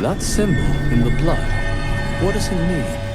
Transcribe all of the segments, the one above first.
That symbol in the blood, what does it mean?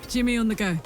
Jimmy on the go.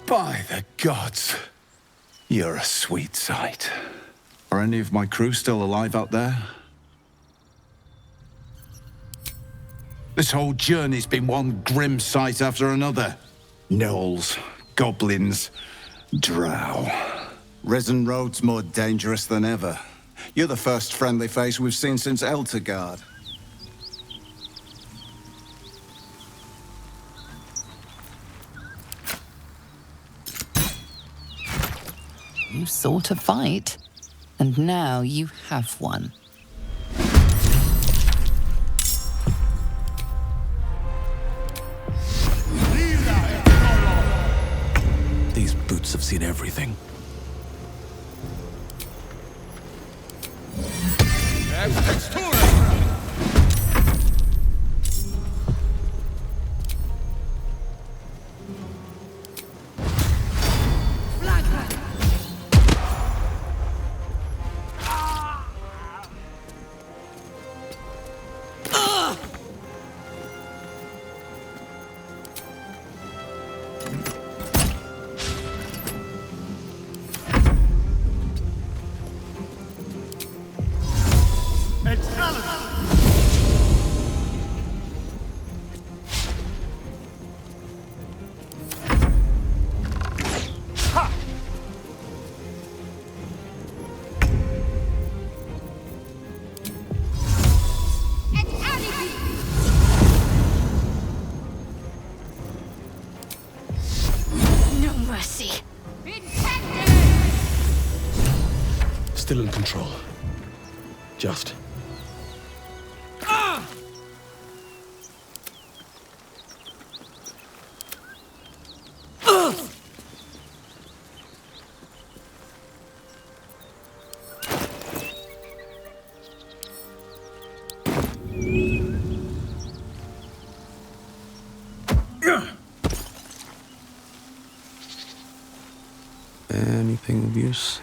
By the gods, you're a sweet sight. Are any of my crew still alive out there? This whole journey's been one grim sight after another. Gnolls, goblins, drow. Risen Road's more dangerous than ever. You're the first friendly face we've seen since Eltergard. You sought a fight, and now you have one. These boots have seen everything. Still in control. Just. Anything of use?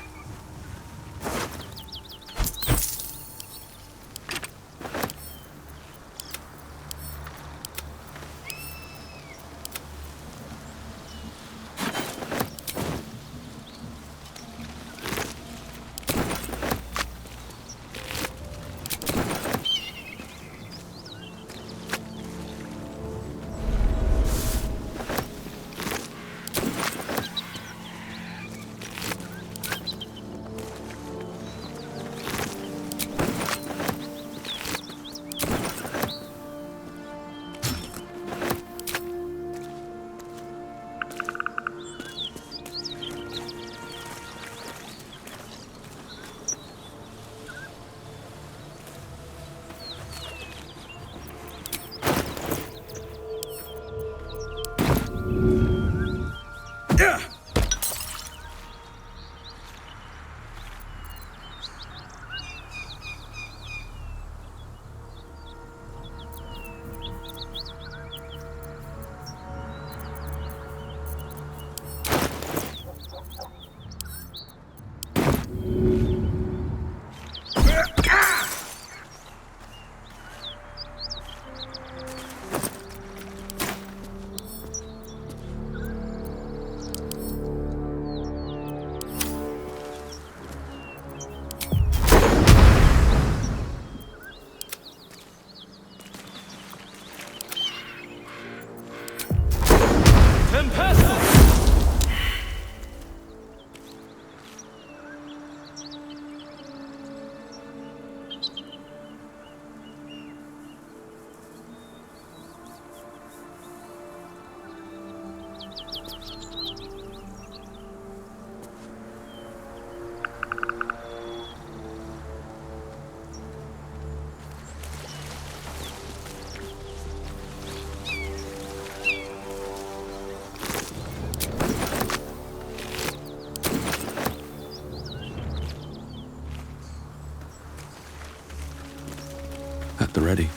At the ready.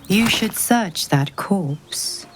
You should search that corpse.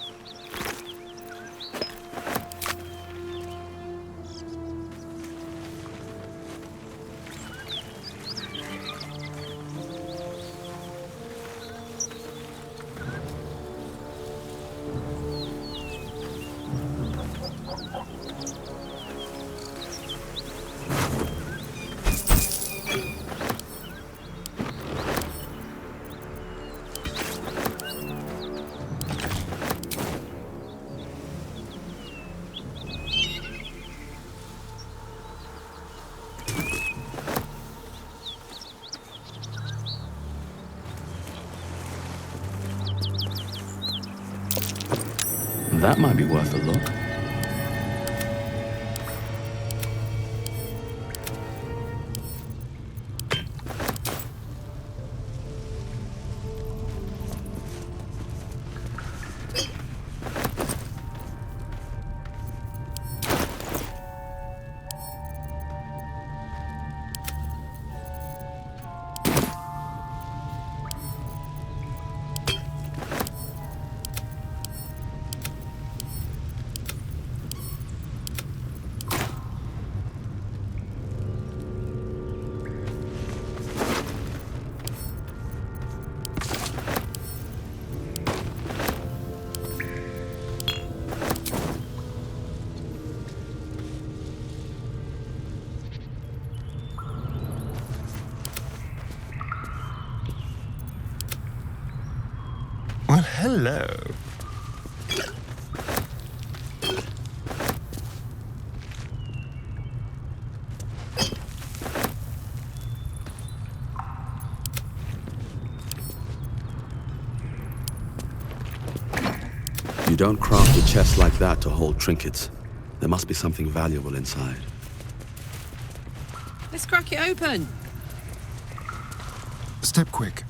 That might be worth a look. Well, hello. You don't craft a chest like that to hold trinkets. There must be something valuable inside. Let's crack it open. Step quick.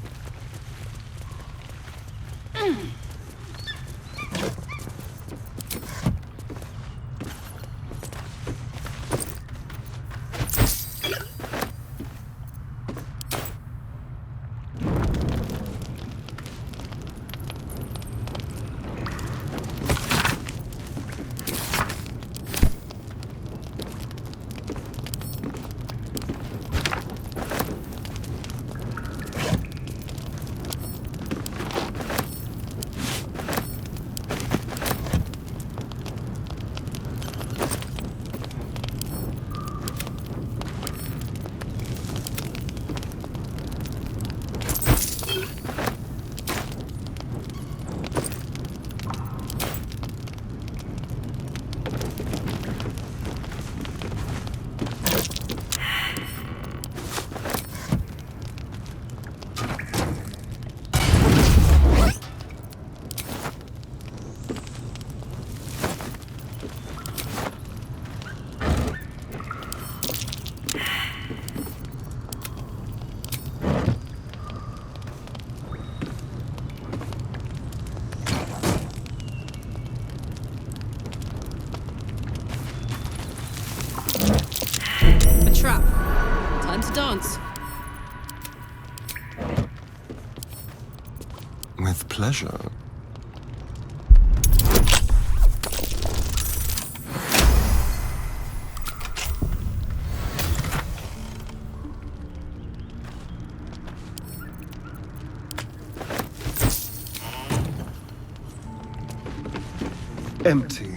A trap. Time to dance. With pleasure. Empty.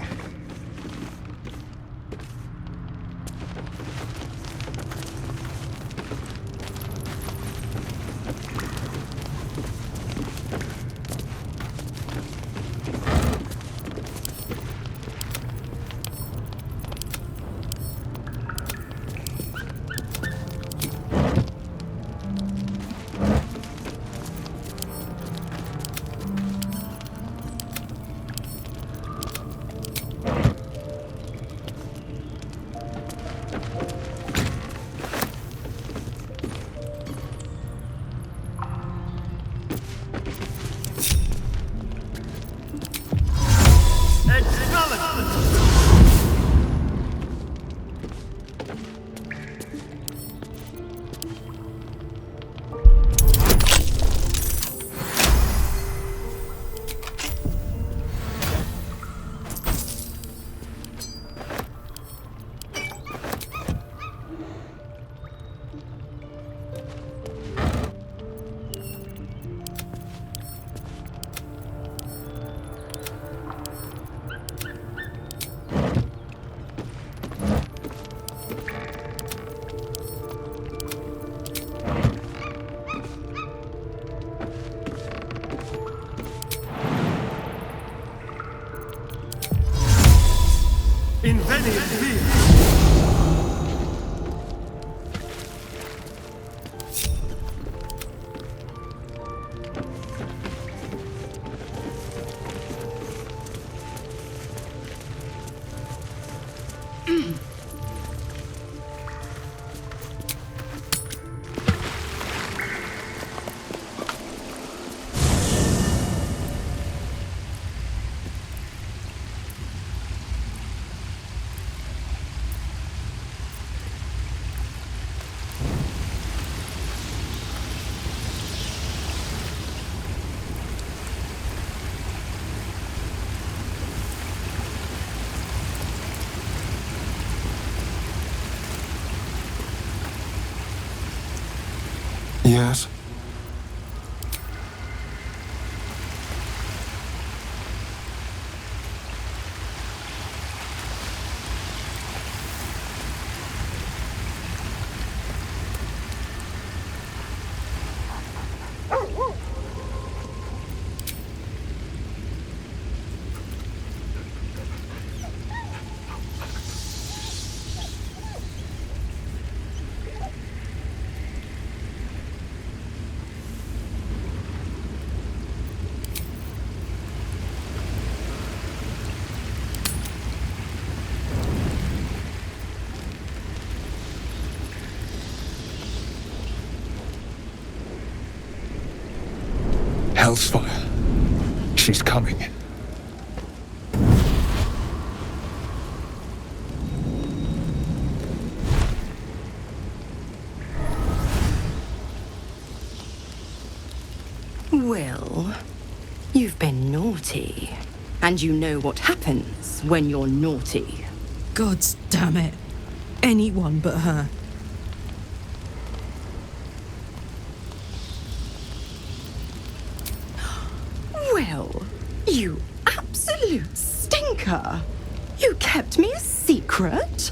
many in fear. Yes. Hellsfire. She's coming. Will, you've been naughty. And you know what happens when you're naughty. God damn it. Anyone but her. Will, you absolute stinker. You kept me a secret?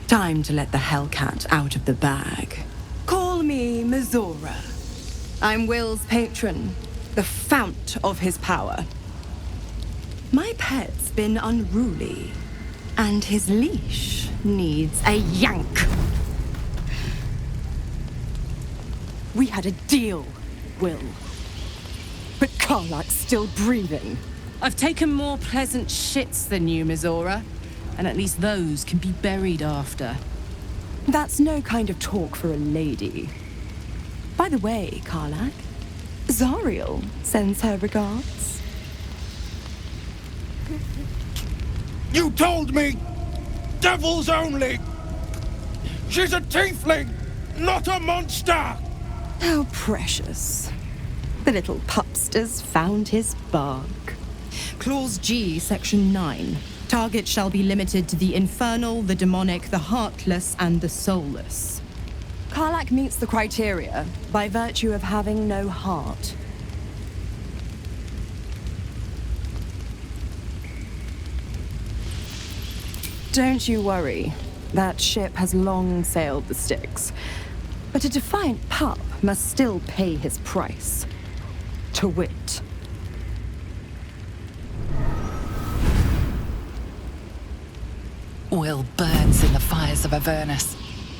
Time to let the Hellcat out of the bag. Call me Mizora. I'm Will's patron, the fount of his power. My pet's been unruly, and his leash needs a yank. We had a deal, Will. But Karlak's still breathing. I've taken more pleasant shits than you, Mizora. And at least those can be buried after. That's no kind of talk for a lady. By the way, Karlak, Zariel sends her regards. You told me! Devils only! She's a tiefling, not a monster! How precious. The little pupster's found his bark. Clause G, Section 9. Target shall be limited to the infernal, the demonic, the heartless, and the soulless. Karlak meets the criteria by virtue of having no heart. Don't you worry. That ship has long sailed the Styx. But a defiant pup must still pay his price. To wit. Will burns in the fires of Avernus.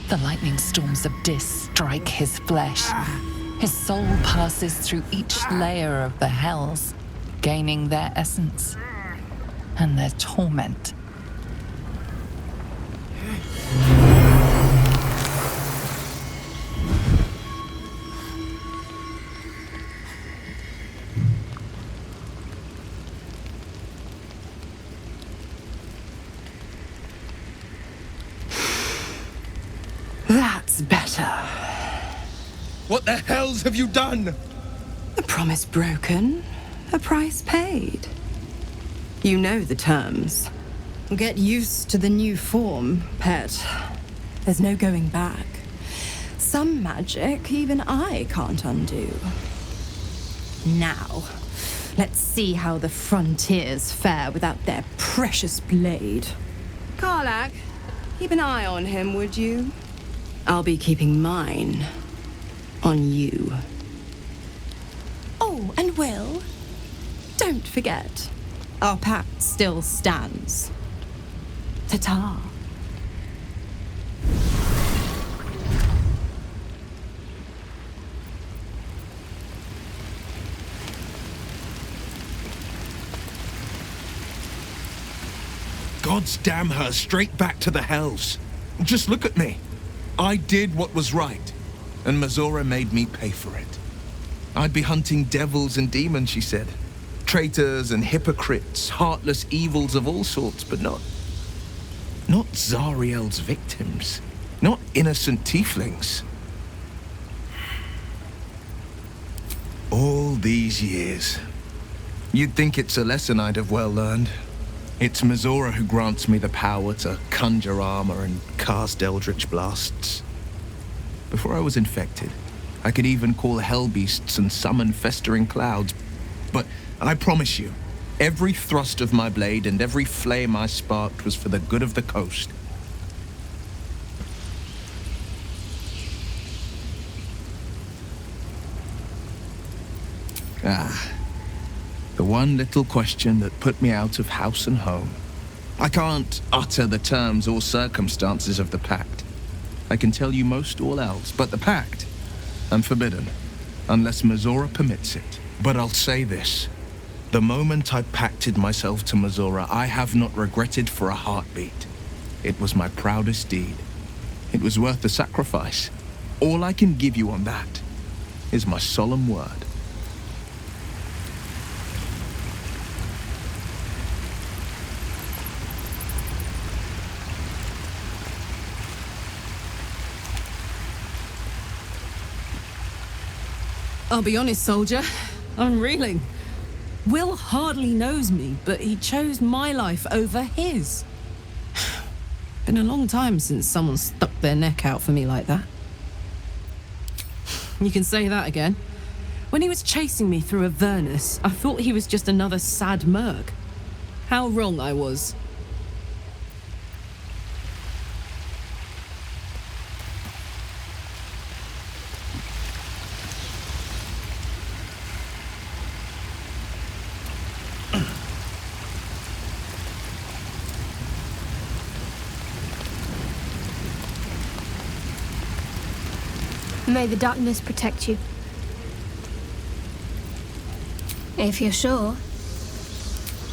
The lightning storms of Dis strike his flesh. His soul passes through each layer of the hells, gaining their essence and their torment. That's better. What the hells have you done? A promise broken, a price paid. You know the terms. Get used to the new form, pet. There's no going back. Some magic even I can't undo. Now, let's see how the frontiers fare without their precious blade. Karlak, keep an eye on him, would you? I'll be keeping mine on you. Oh, and Will, don't forget, Our pact still stands. Ta-ta. God's damn her, straight back to the hells. Just look at me. I did what was right, and Mazora made me pay for it. I'd be hunting devils and demons, she said. Traitors and hypocrites, heartless evils of all sorts, but not Zariel's victims. Not innocent tieflings. All these years. You'd think it's a lesson I'd have well learned. It's Mazora who grants me the power to conjure armor and cast eldritch blasts. Before I was infected, I could even call hell beasts and summon festering clouds. But I promise you, every thrust of my blade and every flame I sparked was for the good of the coast. The one little question that put me out of house and home. I can't utter the terms or circumstances of the pact. I can tell you most all else, but the pact, I'm forbidden, unless Mazora permits it. But I'll say this. The moment I pacted myself to Mazora, I have not regretted for a heartbeat. It was my proudest deed. It was worth the sacrifice. All I can give you on that is my solemn word. I'll be honest, soldier. I'm reeling. Will hardly knows me, but he chose my life over his. Been a long time since someone stuck their neck out for me like that. You can say that again. When he was chasing me through Avernus, I thought he was just another sad merc. How wrong I was. May the darkness protect you. If you're sure.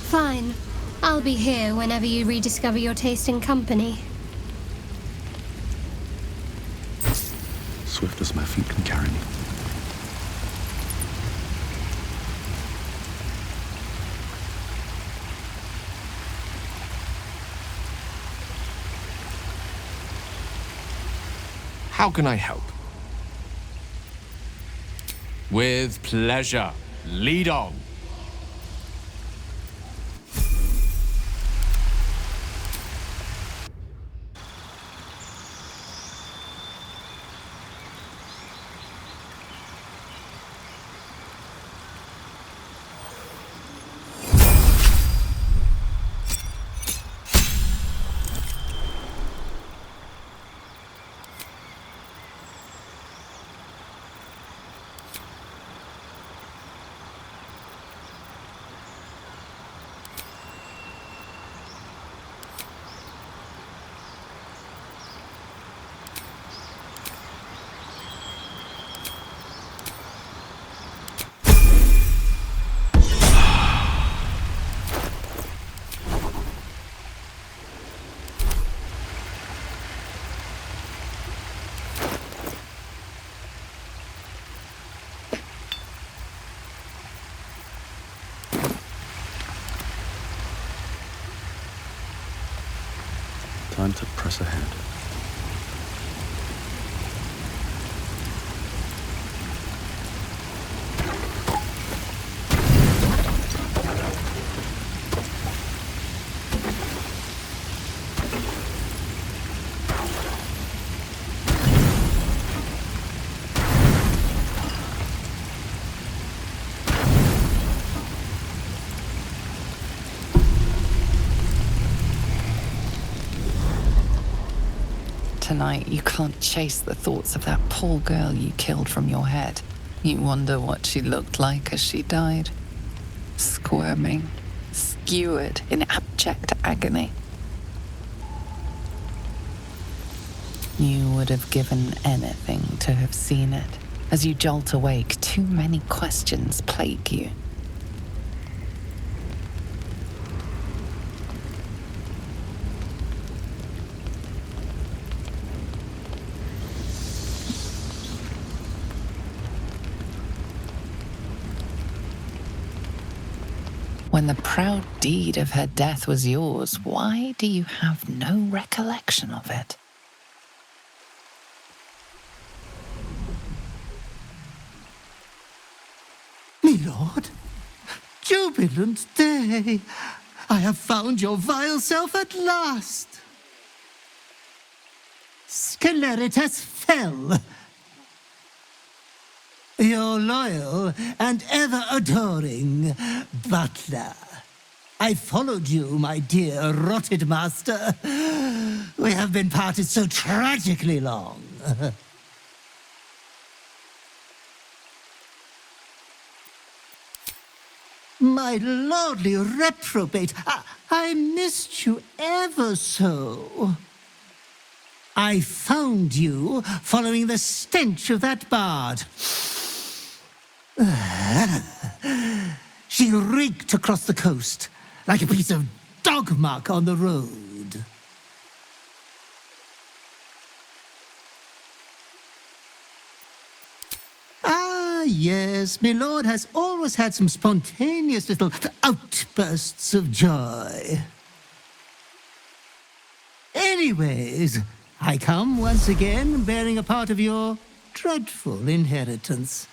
Fine. I'll be here whenever you rediscover your taste in company. Swift as my feet can carry me. How can I help? With pleasure. Lead on. Time to press ahead. Tonight, you can't chase the thoughts of that poor girl you killed from your head. You wonder what she looked like as she died. Squirming, skewered in abject agony. You would have given anything to have seen it. As you jolt awake, too many questions plague you. When the proud deed of her death was yours, why do you have no recollection of it? Me lord, jubilant day! I have found your vile self at last! Sceleritas fell. Your loyal and ever-adoring butler. I followed you, my dear rotted master. We have been parted so tragically long. My lordly reprobate, I missed you ever so. I found you following the stench of that bard. She reeked across the coast like a piece of dog muck on the road. Ah, yes, my lord has always had some spontaneous little outbursts of joy. Anyways, I come once again bearing a part of your dreadful inheritance.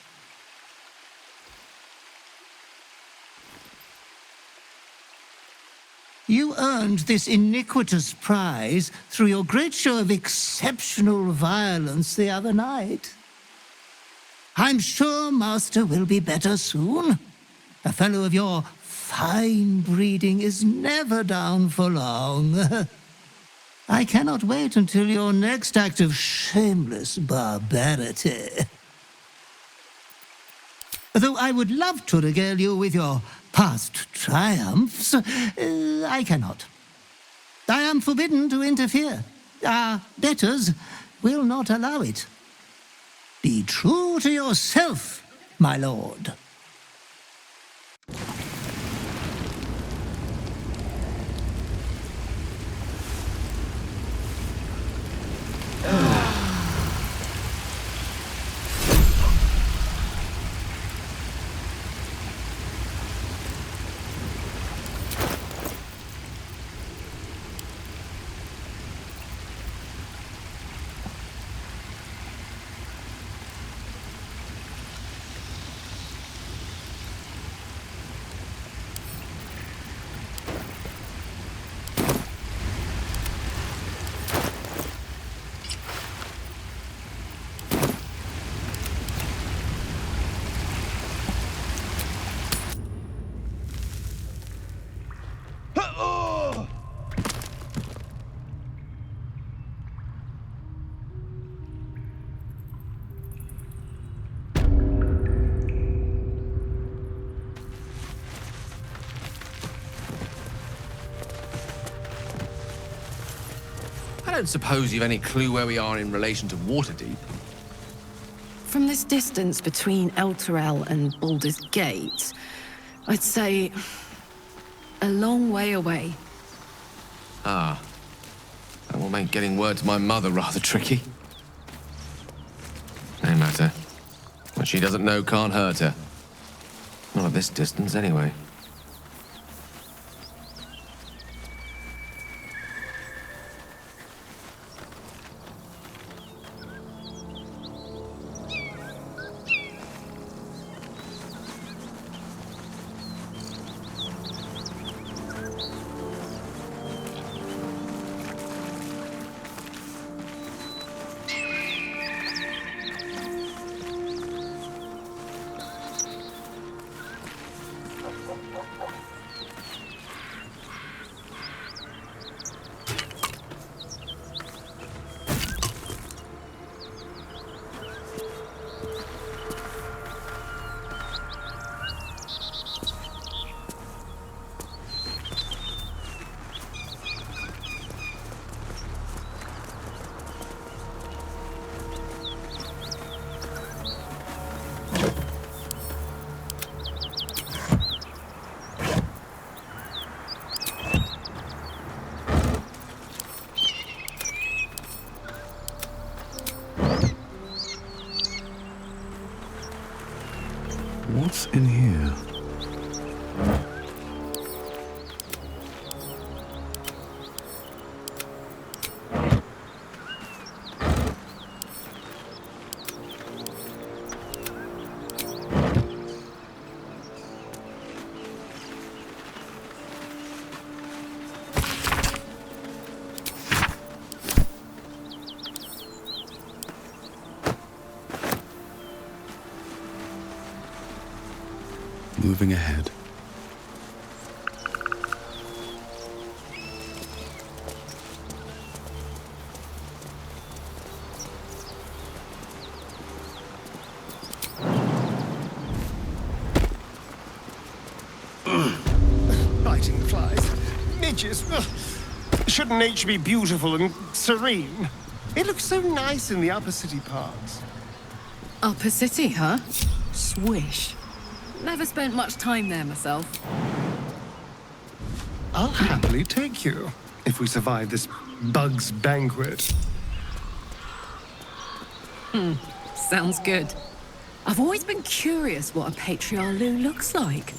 You earned this iniquitous prize through your great show of exceptional violence the other night. I'm sure Master will be better soon. A fellow of your fine breeding is never down for long. I cannot wait until your next act of shameless barbarity. Though I would love to regale you with your past triumphs, I cannot. I am forbidden to interfere. Our betters will not allow it. Be true to yourself, my lord. I don't suppose you've any clue where we are in relation to Waterdeep. From this distance between Elturel and Baldur's Gate, I'd say a long way away. Ah. That will make getting word to my mother rather tricky. No matter. What she doesn't know can't hurt her. Not at this distance, anyway. What's in here? Moving ahead. Biting flies. Midges. Ugh. Shouldn't nature be beautiful and serene? It looks so nice in the upper city parts. Upper City, huh? Swish. Never spent much time there myself. I'll happily take you, if we survive this bug's banquet. Sounds good. I've always been curious what a patriarch looks like.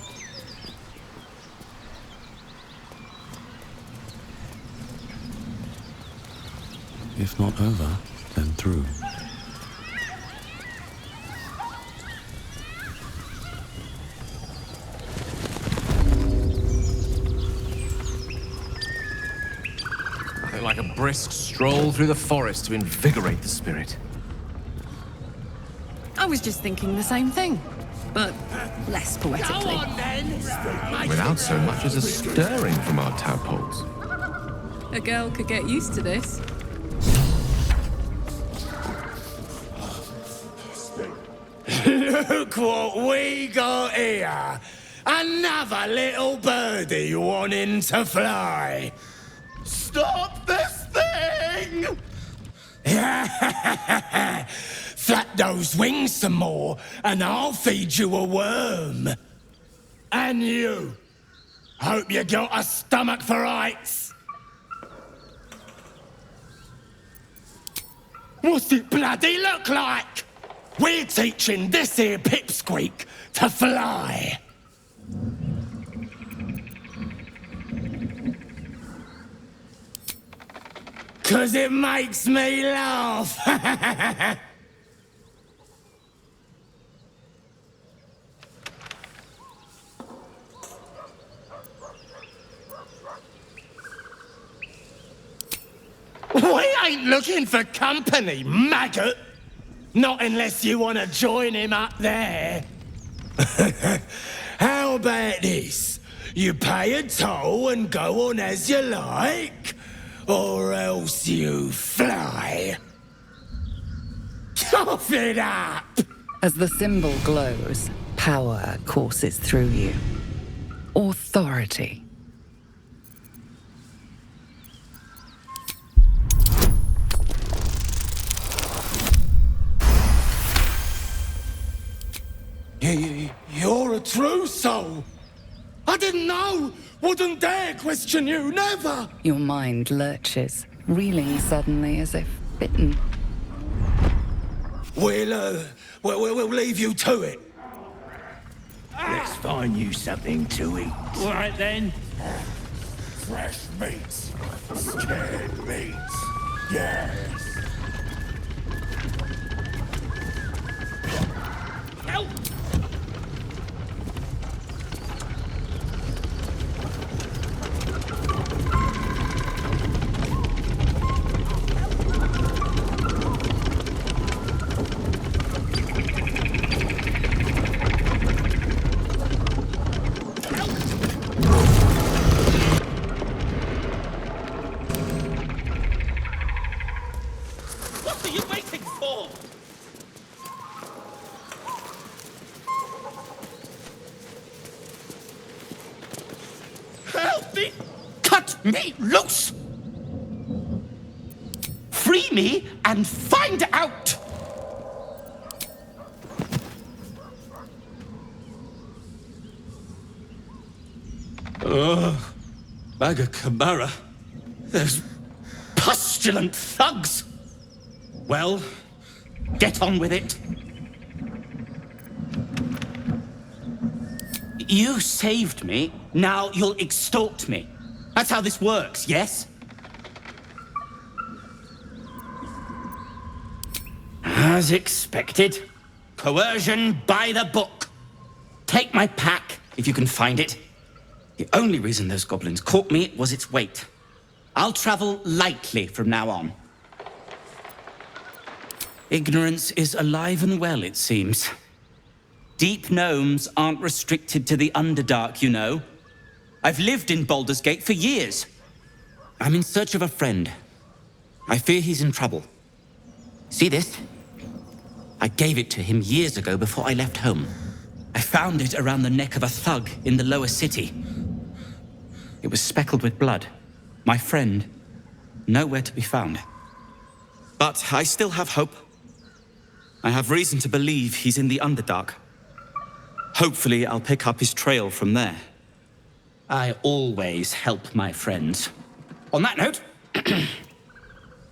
If not over, then through. Nothing like a brisk stroll through the forest to invigorate the spirit. I was just thinking the same thing, but less poetically. Without so much as a stirring from our tadpoles. A girl could get used to this. Look what we got here! Another little birdie wanting to fly! Stop this thing! Flap those wings some more, and I'll feed you a worm. And you! Hope you got a stomach for heights! What's it bloody look like? We're teaching this here pipsqueak to fly. 'Cause it makes me laugh. We ain't looking for company, maggot. Not unless you want to join him up there. How about this? You pay a toll and go on as you like, or else you fly. Cough it up! As the symbol glows, power courses through you. Authority. You're a true soul. I didn't know. Wouldn't dare question you, never. Your mind lurches, reeling suddenly as if bitten. We'll leave you to it. Let's find you something to eat. All right then. Fresh meats, scared meats. Yes. Help! What are you waiting for? Help me! Cut me loose! Free me and find out! Maga Kamara. Those pustulant thugs! Well, get on with it. You saved me, now you'll extort me. That's how this works, yes? As expected. Coercion by the book. Take my pack, if you can find it. The only reason those goblins caught me was its weight. I'll travel lightly from now on. Ignorance is alive and well, it seems. Deep gnomes aren't restricted to the Underdark, you know. I've lived in Baldur's Gate for years. I'm in search of a friend. I fear he's in trouble. See this? I gave it to him years ago before I left home. I found it around the neck of a thug in the lower city. It was speckled with blood. My friend, nowhere to be found. But I still have hope. I have reason to believe he's in the Underdark. Hopefully, I'll pick up his trail from there. I always help my friends. On that note,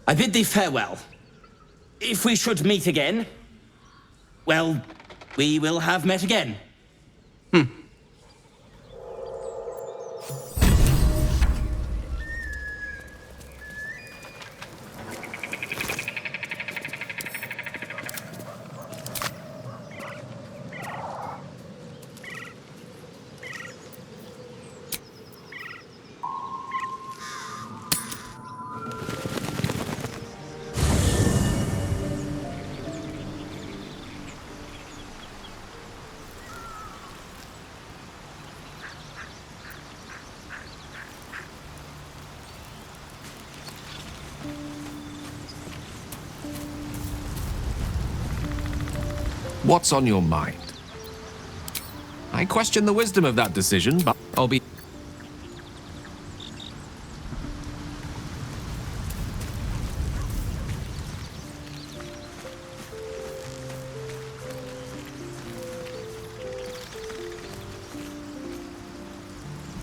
I bid thee farewell. If we should meet again, well, we will have met again. What's on your mind? I question the wisdom of that decision, but I'll be...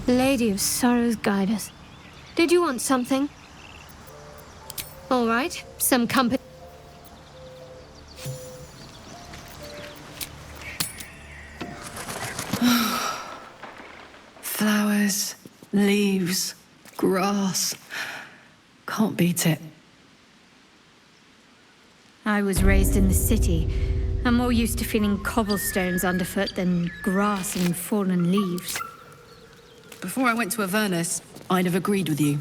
Lady of Sorrows, guide us. Did you want something? All right, some company. Flowers, leaves, grass. Can't beat it. I was raised in the city. I'm more used to feeling cobblestones underfoot than grass and fallen leaves. Before I went to Avernus, I'd have agreed with you.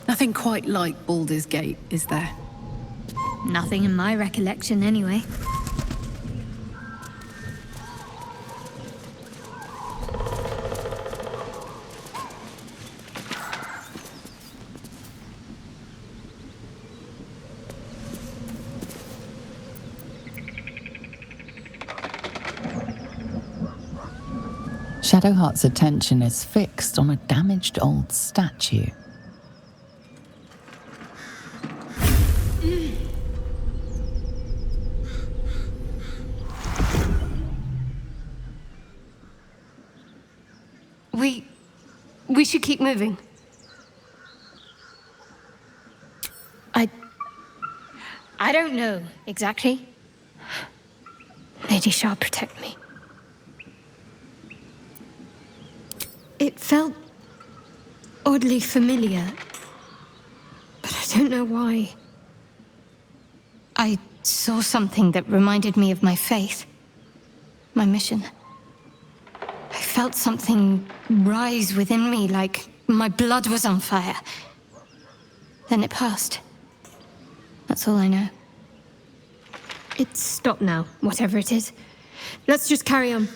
Nothing quite like Baldur's Gate, is there? Nothing in my recollection, anyway. Shadowheart's attention is fixed on a damaged old statue. We should keep moving. I don't know, exactly. Lady Shah, protect me. It felt oddly familiar, but I don't know why. I saw something that reminded me of my faith, my mission. I felt something rise within me, like my blood was on fire. Then it passed. That's all I know. It's stopped now, whatever it is. Let's just carry on.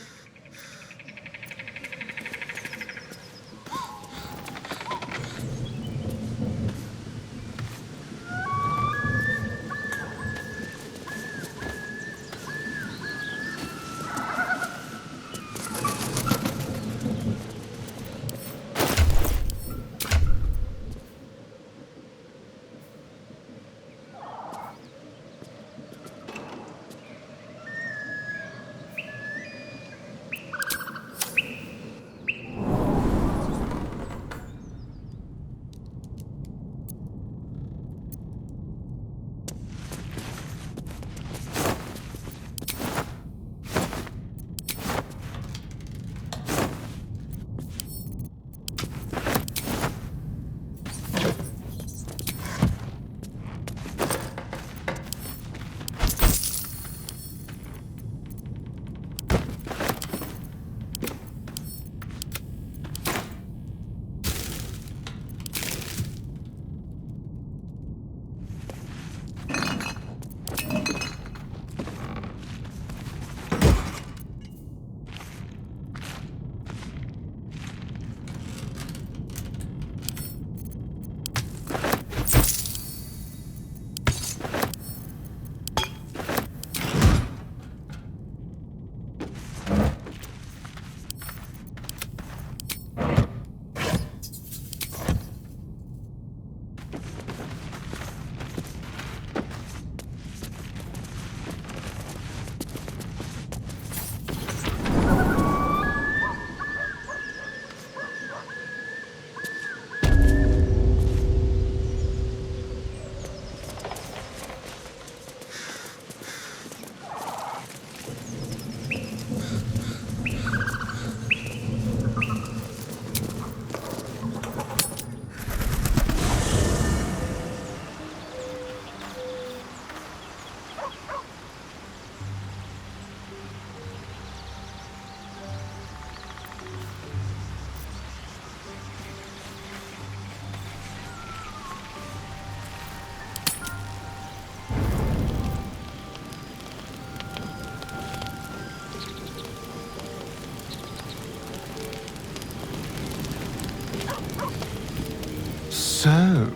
So,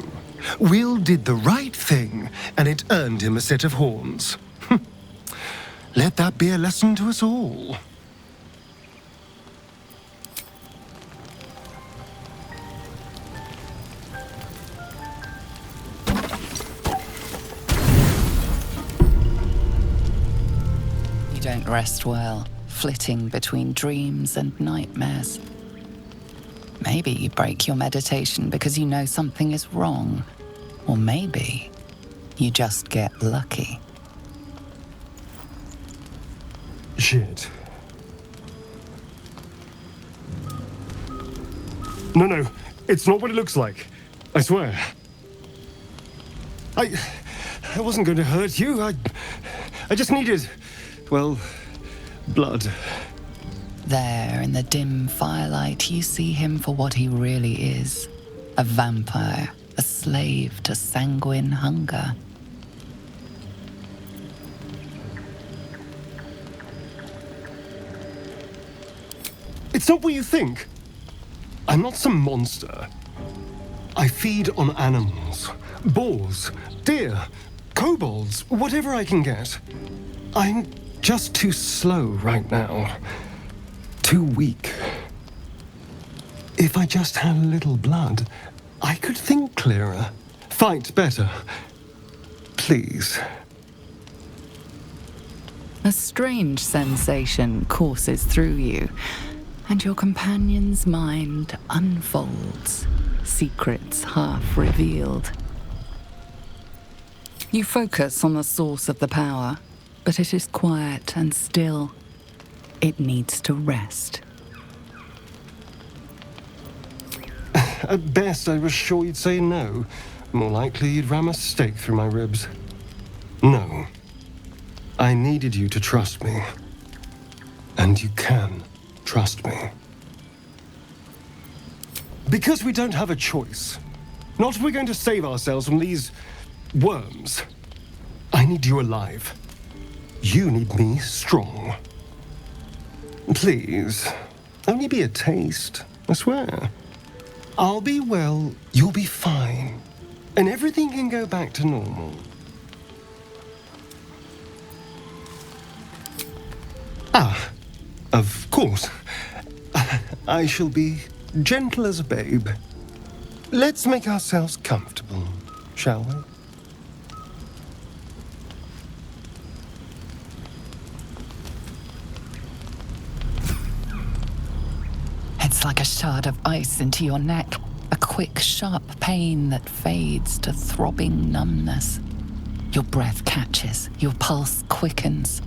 Will did the right thing, and it earned him a set of horns. Let that be a lesson to us all. You don't rest well, flitting between dreams and nightmares. Maybe you break your meditation because you know something is wrong. Or maybe you just get lucky. Shit. No, it's not what it looks like. I swear. I wasn't going to hurt you. I just needed, well, blood. There, in the dim firelight, you see him for what he really is. A vampire, a slave to sanguine hunger. It's not what you think. I'm not some monster. I feed on animals. Boars, deer, kobolds, whatever I can get. I'm just too slow right now. Too weak. If I just had a little blood, I could think clearer, fight better. Please. A strange sensation courses through you, and your companion's mind unfolds, secrets half revealed. You focus on the source of the power, but it is quiet and still. It needs to rest. At best, I was sure you'd say no. More likely, you'd ram a stake through my ribs. No. I needed you to trust me. And you can trust me. Because we don't have a choice. Not if we're going to save ourselves from these worms. I need you alive. You need me strong. Please, only be a taste, I swear. I'll be well, you'll be fine, and everything can go back to normal. Ah, of course. I shall be gentle as a babe. Let's make ourselves comfortable, shall we? It's like a shard of ice into your neck, a quick, sharp pain that fades to throbbing numbness. Your breath catches, your pulse quickens.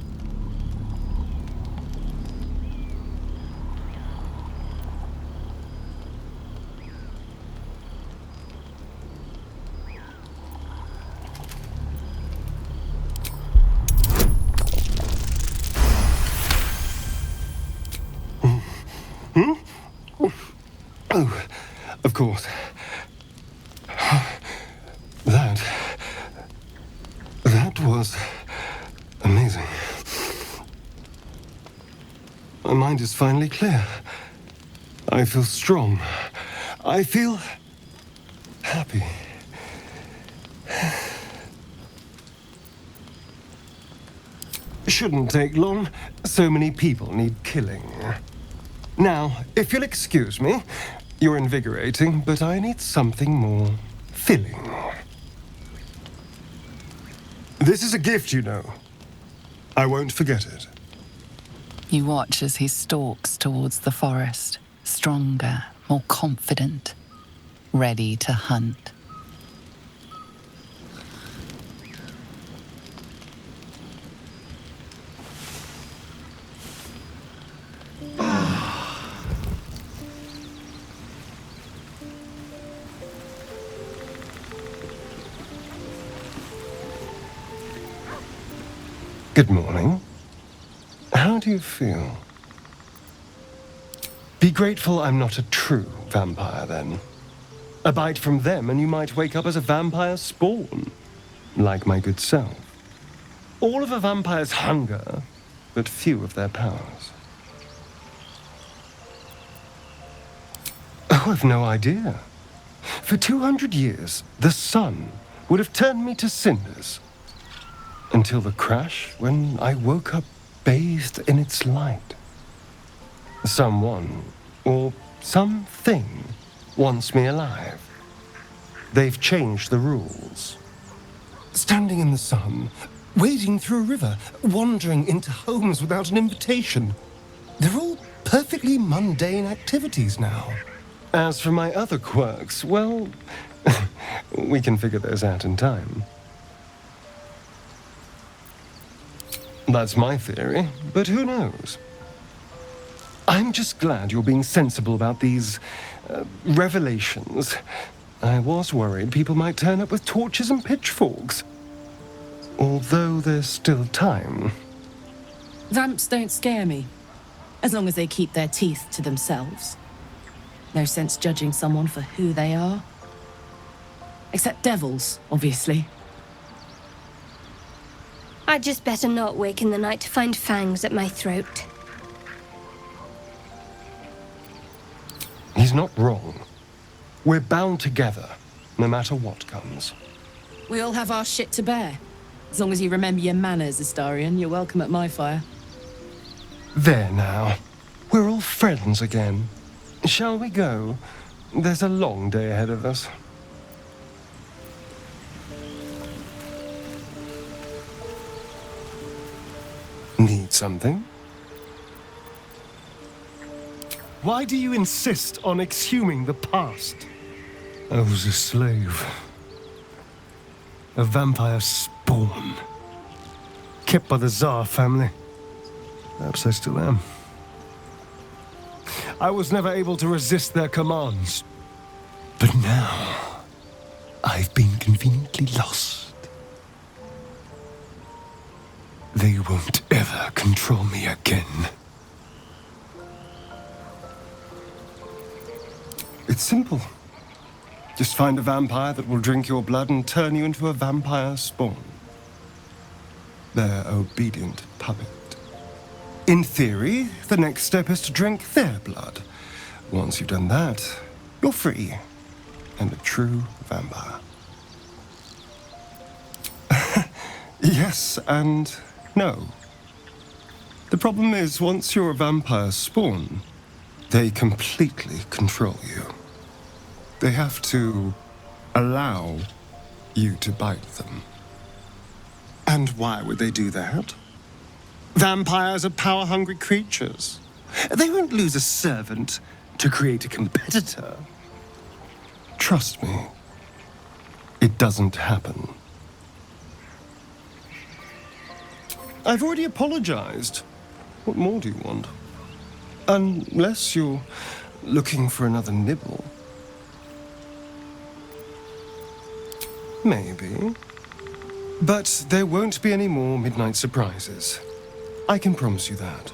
Oh, of course. That was amazing. My mind is finally clear. I feel strong. I feel happy. Shouldn't take long. So many people need killing. Now, if you'll excuse me, you're invigorating, but I need something more filling. This is a gift, you know. I won't forget it. You watch as he stalks towards the forest, stronger, more confident, ready to hunt. Good morning. How do you feel? Be grateful I'm not a true vampire, then. A bite from them and you might wake up as a vampire spawn, like my good self. All of a vampire's hunger, but few of their powers. Oh, I've no idea. For 200 years, the sun would have turned me to cinders. Until the crash, when I woke up bathed in its light. Someone, or something, wants me alive. They've changed the rules. Standing in the sun, wading through a river, wandering into homes without an invitation. They're all perfectly mundane activities now. As for my other quirks, well, we can figure those out in time. That's my theory, but who knows? I'm just glad you're being sensible about these revelations. I was worried people might turn up with torches and pitchforks. Although there's still time. Vamps don't scare me, as long as they keep their teeth to themselves. No sense judging someone for who they are. Except devils, obviously. I'd just better not wake in the night to find fangs at my throat. He's not wrong. We're bound together, no matter what comes. We all have our shit to bear. As long as you remember your manners, Astarion, you're welcome at my fire. There now. We're all friends again. Shall we go? There's a long day ahead of us. Need something? Why do you insist on exhuming the past? I was a slave. A vampire spawn. Kept by the Tsar family. Perhaps I still am. I was never able to resist their commands. But now, I've been conveniently lost. They won't ever control me again. It's simple. Just find a vampire that will drink your blood and turn you into a vampire spawn. Their obedient puppet. In theory, the next step is to drink their blood. Once you've done that, you're free. And a true vampire. Yes and no. The problem is, once you're a vampire spawn, they completely control you. They have to allow you to bite them. And why would they do that? Vampires are power-hungry creatures. They won't lose a servant to create a competitor. Trust me, it doesn't happen. I've already apologized. What more do you want? Unless you're looking for another nibble. Maybe. But there won't be any more midnight surprises. I can promise you that.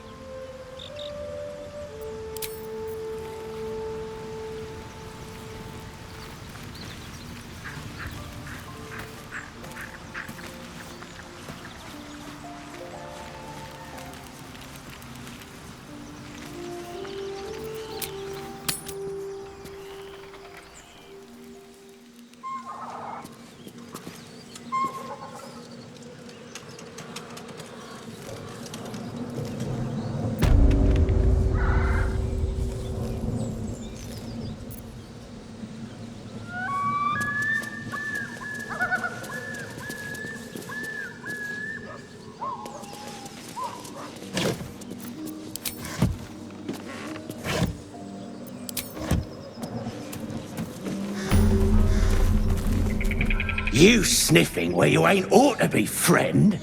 You sniffing where you ain't ought to be, friend.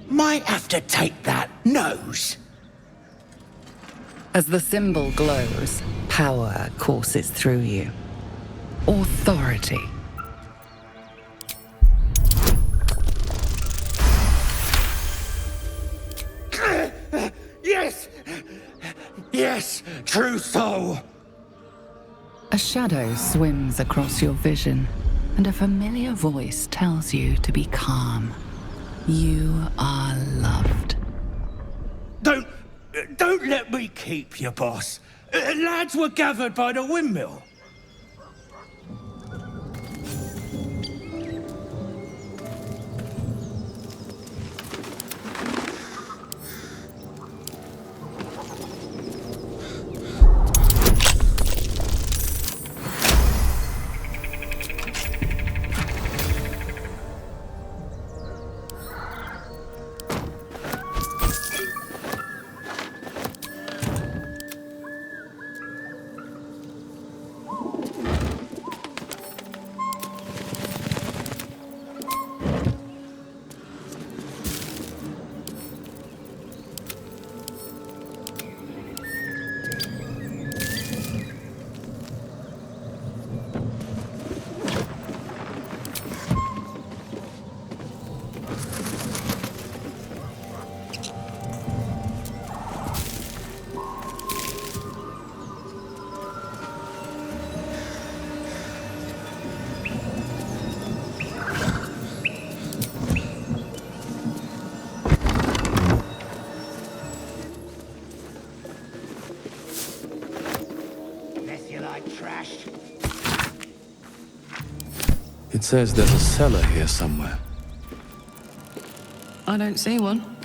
Might have to take that nose. As the symbol glows, power courses through you. Authority. Yes! Yes, true soul. A shadow swims across your vision, and a familiar voice tells you to be calm. You are loved. Don't let me keep you, boss. Lads were gathered by the windmill. like trash. It says there's a cellar here somewhere. I don't see one.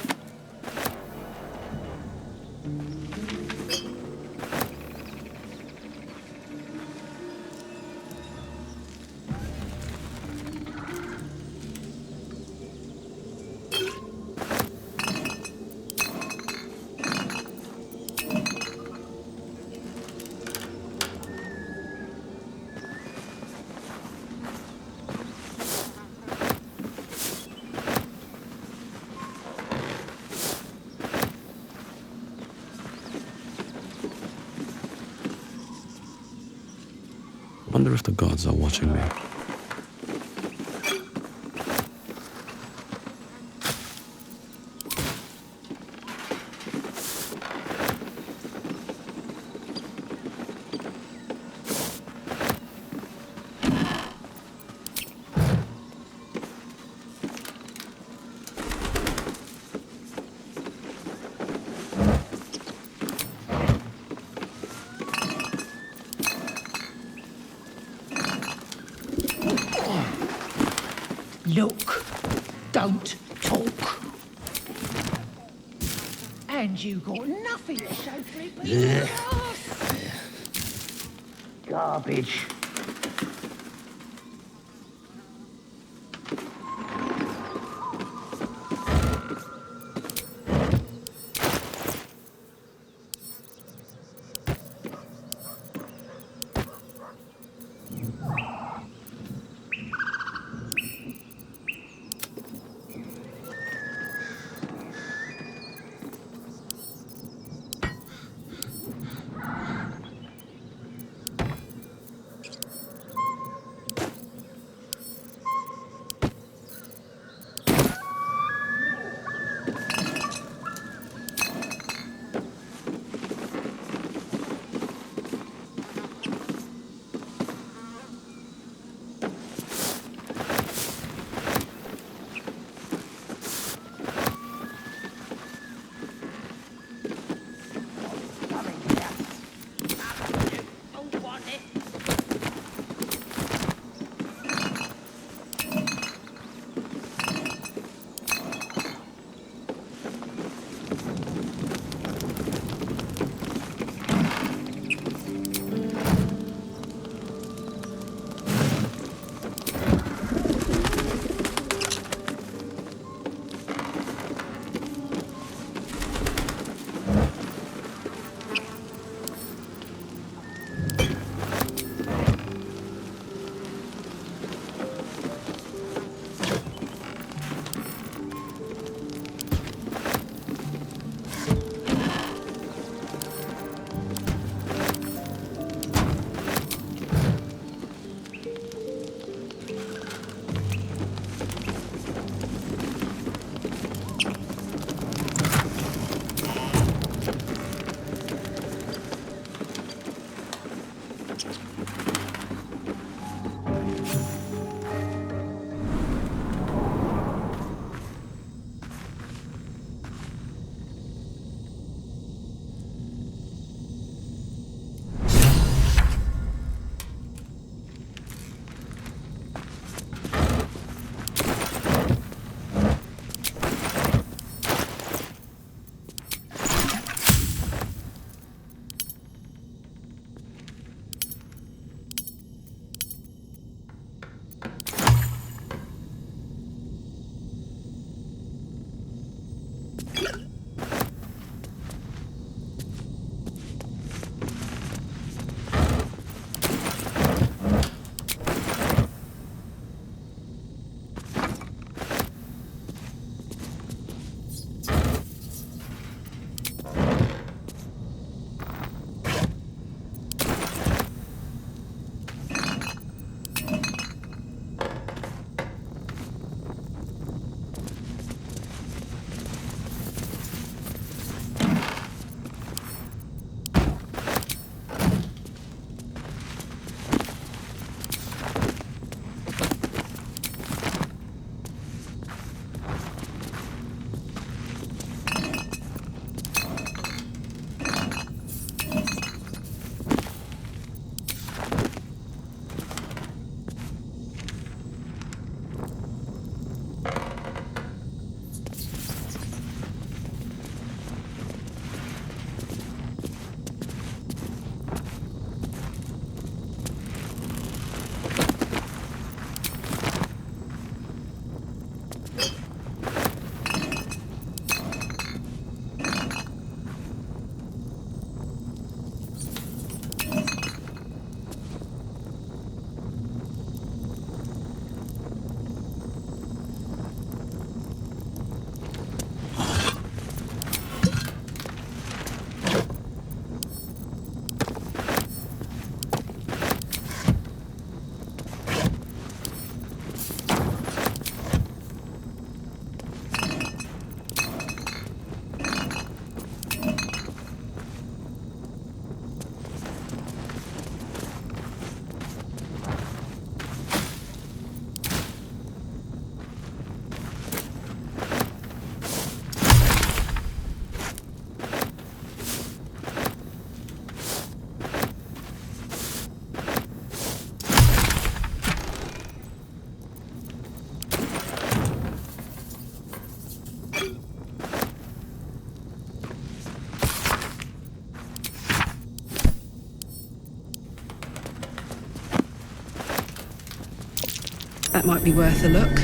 Wonder if the gods are watching me. Look, don't talk. And you got nothing to show for it but your ass. Garbage. That might be worth a look.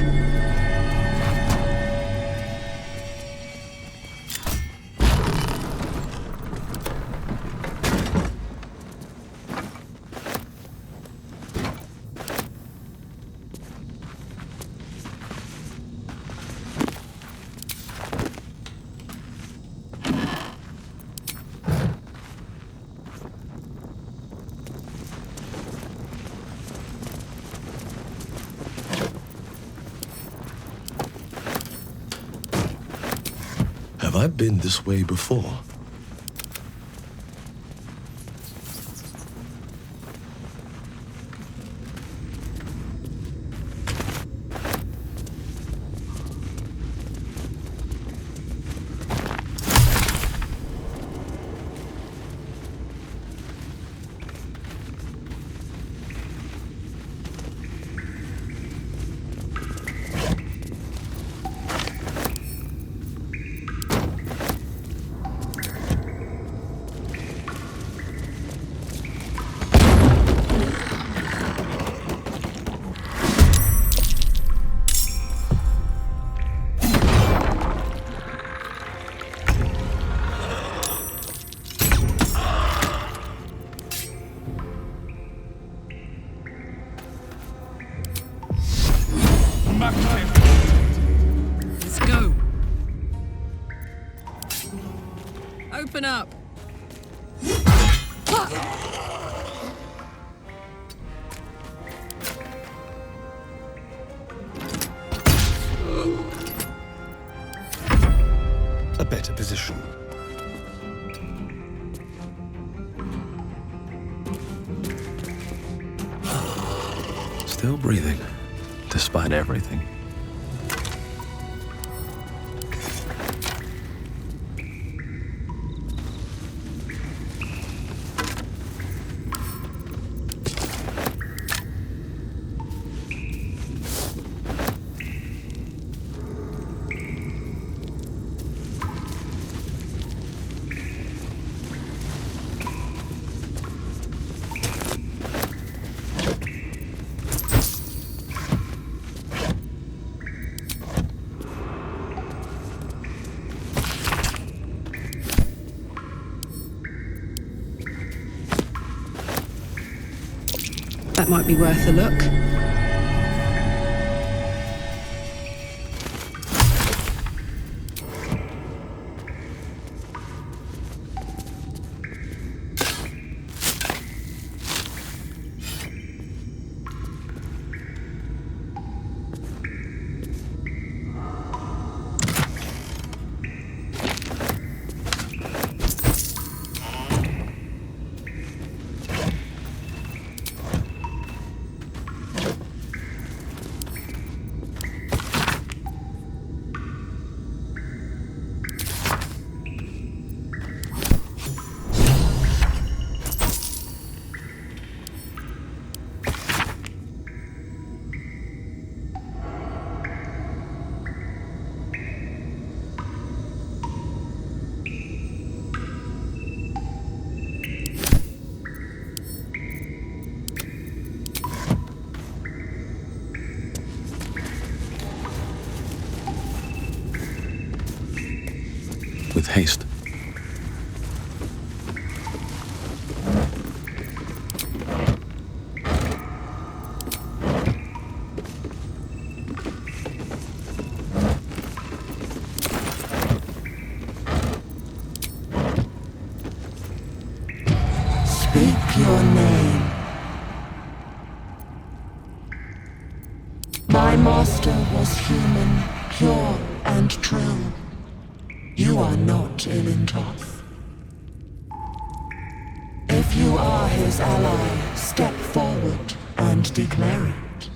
Have I been this way before? Let's go. Open up. A better position. Still breathing, despite everything. That might be worth a look. With haste. Speak your name. My master was human, pure and true. You are not Ilintoth. If you are his ally, step forward and declare it.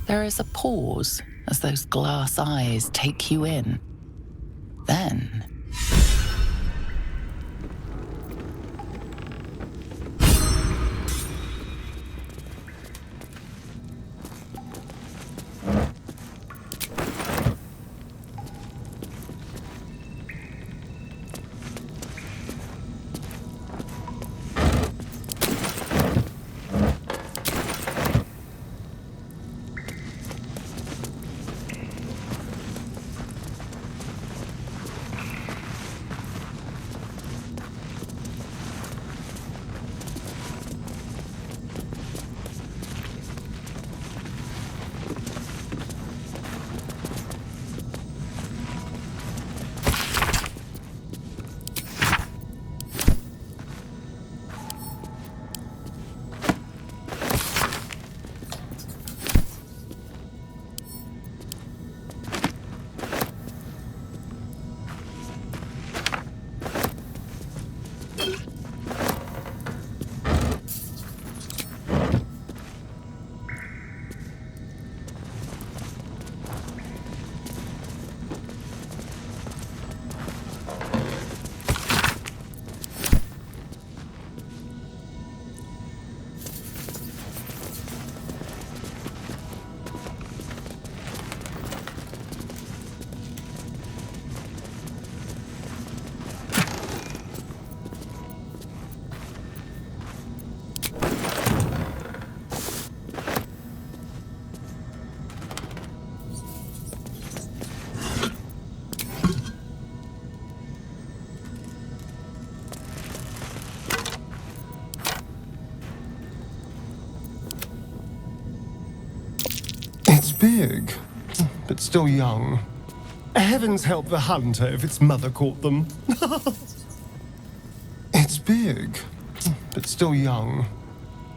There is a pause as those glass eyes take you in. Then, big, but still young. Heavens help the hunter if its mother caught them. It's big, but still young.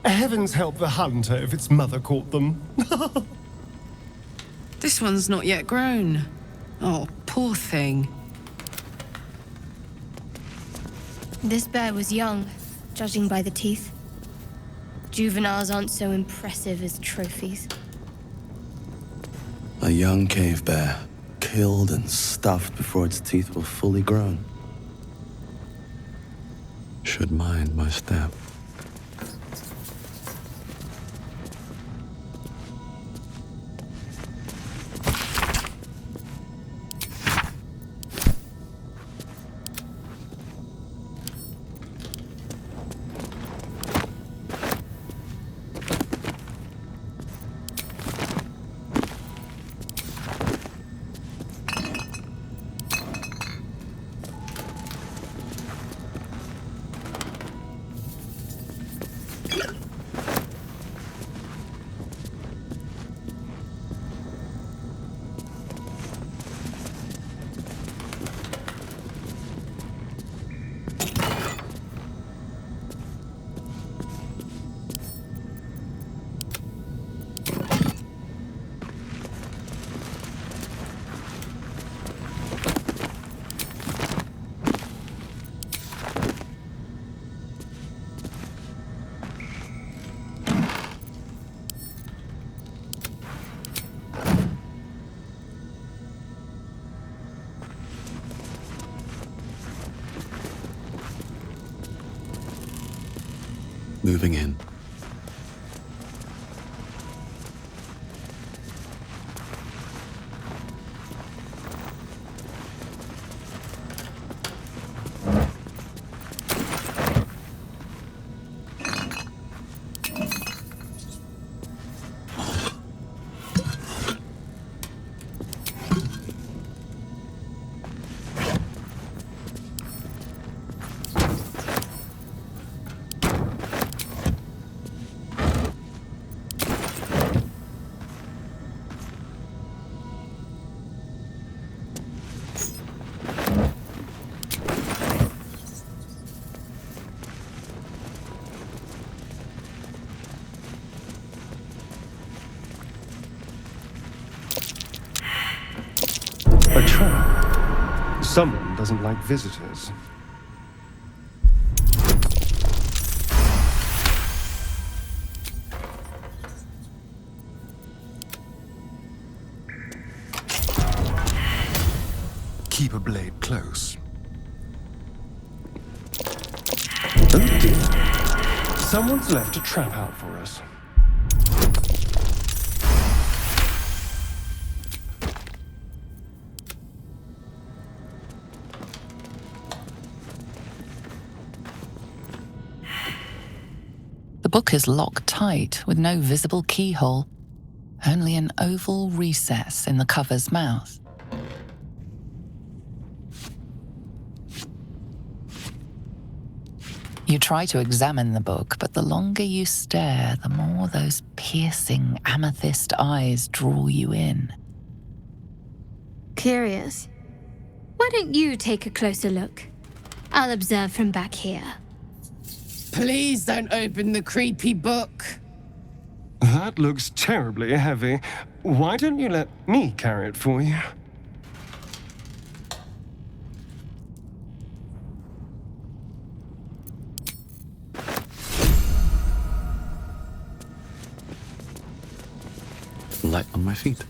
Heavens help the hunter if its mother caught them. This one's not yet grown. Oh, poor thing. This bear was young, judging by the teeth. Juveniles aren't so impressive as trophies. A young cave bear, killed and stuffed before its teeth were fully grown. Should mind my step. Moving in. A trap. Someone doesn't like visitors. Keep a blade close. Oh dear. Someone's left a trap out for us. The book is locked tight with no visible keyhole, only an oval recess in the cover's mouth. You try to examine the book, but the longer you stare, the more those piercing amethyst eyes draw you in. Curious. Why don't you take a closer look? I'll observe from back here. Please don't open the creepy book. That looks terribly heavy. Why don't you let me carry it for you? Light on my feet.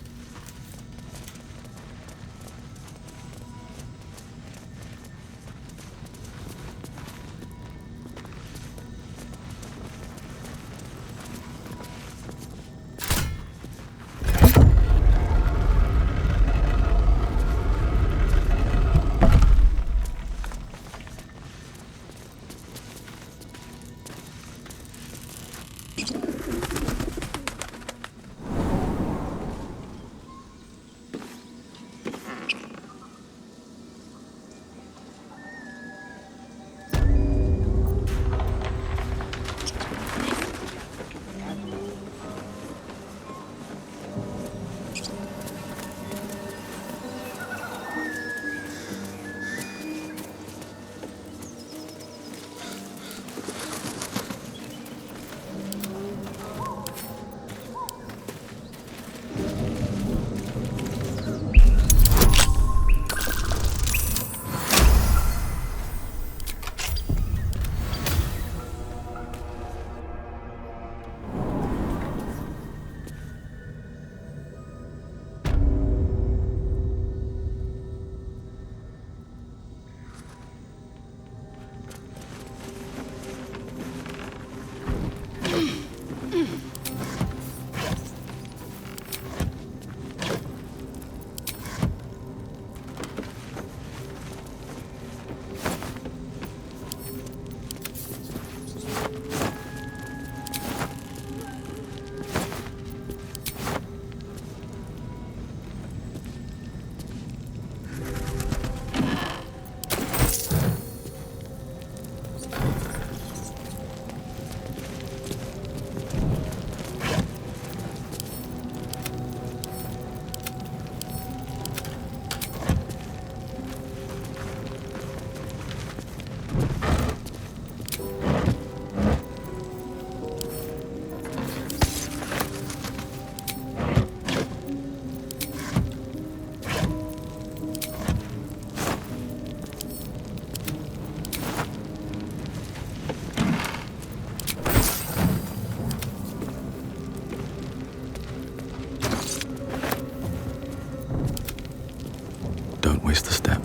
waste a step.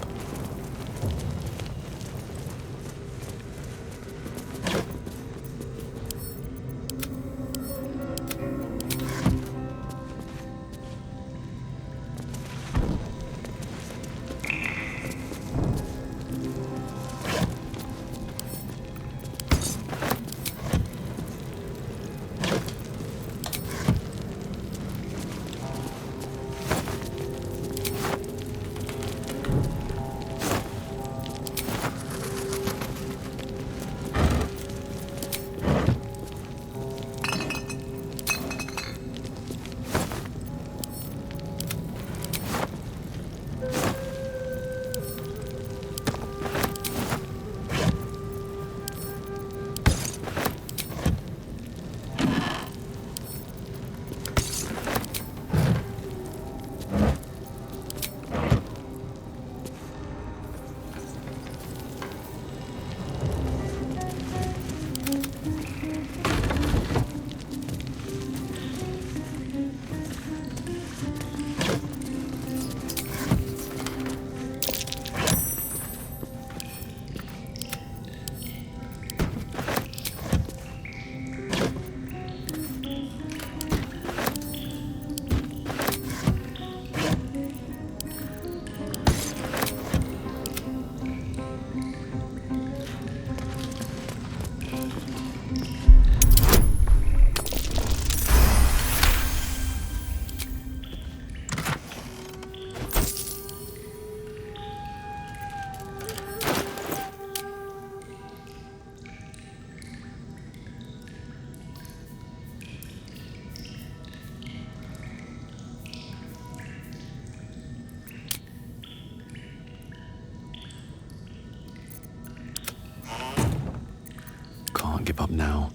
Can't give up now.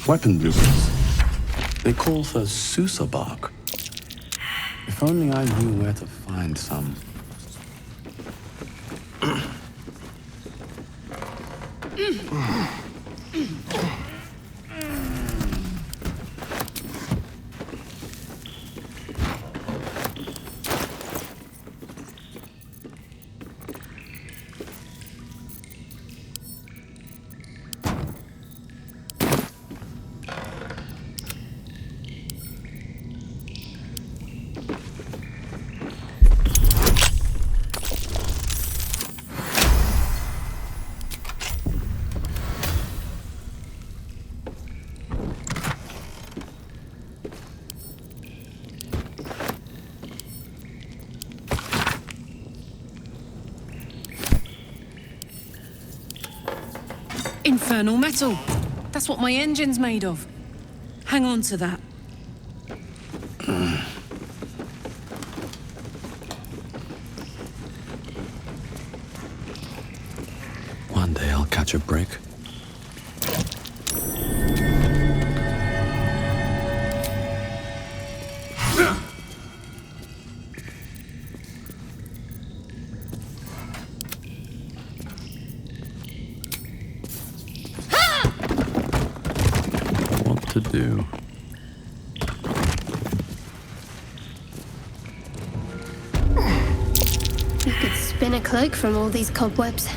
Weapon blueprints. They call for Susa bark. If only I knew where to find some. Infernal metal. That's what my engine's made of. Hang on to that. One day I'll catch a break. To do. You could spin a cloak from all these cobwebs.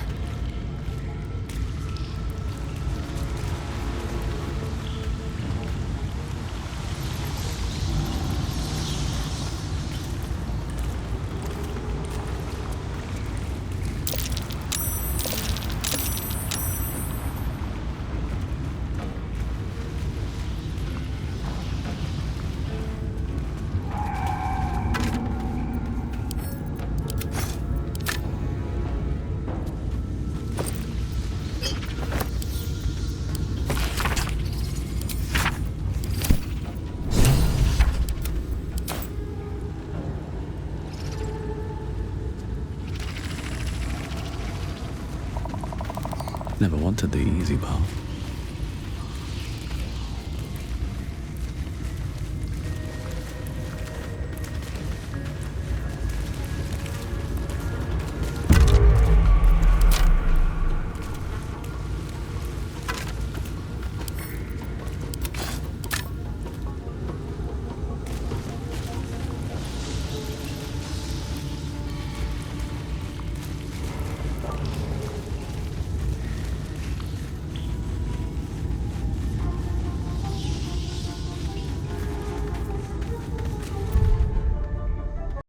Never wanted the easy path.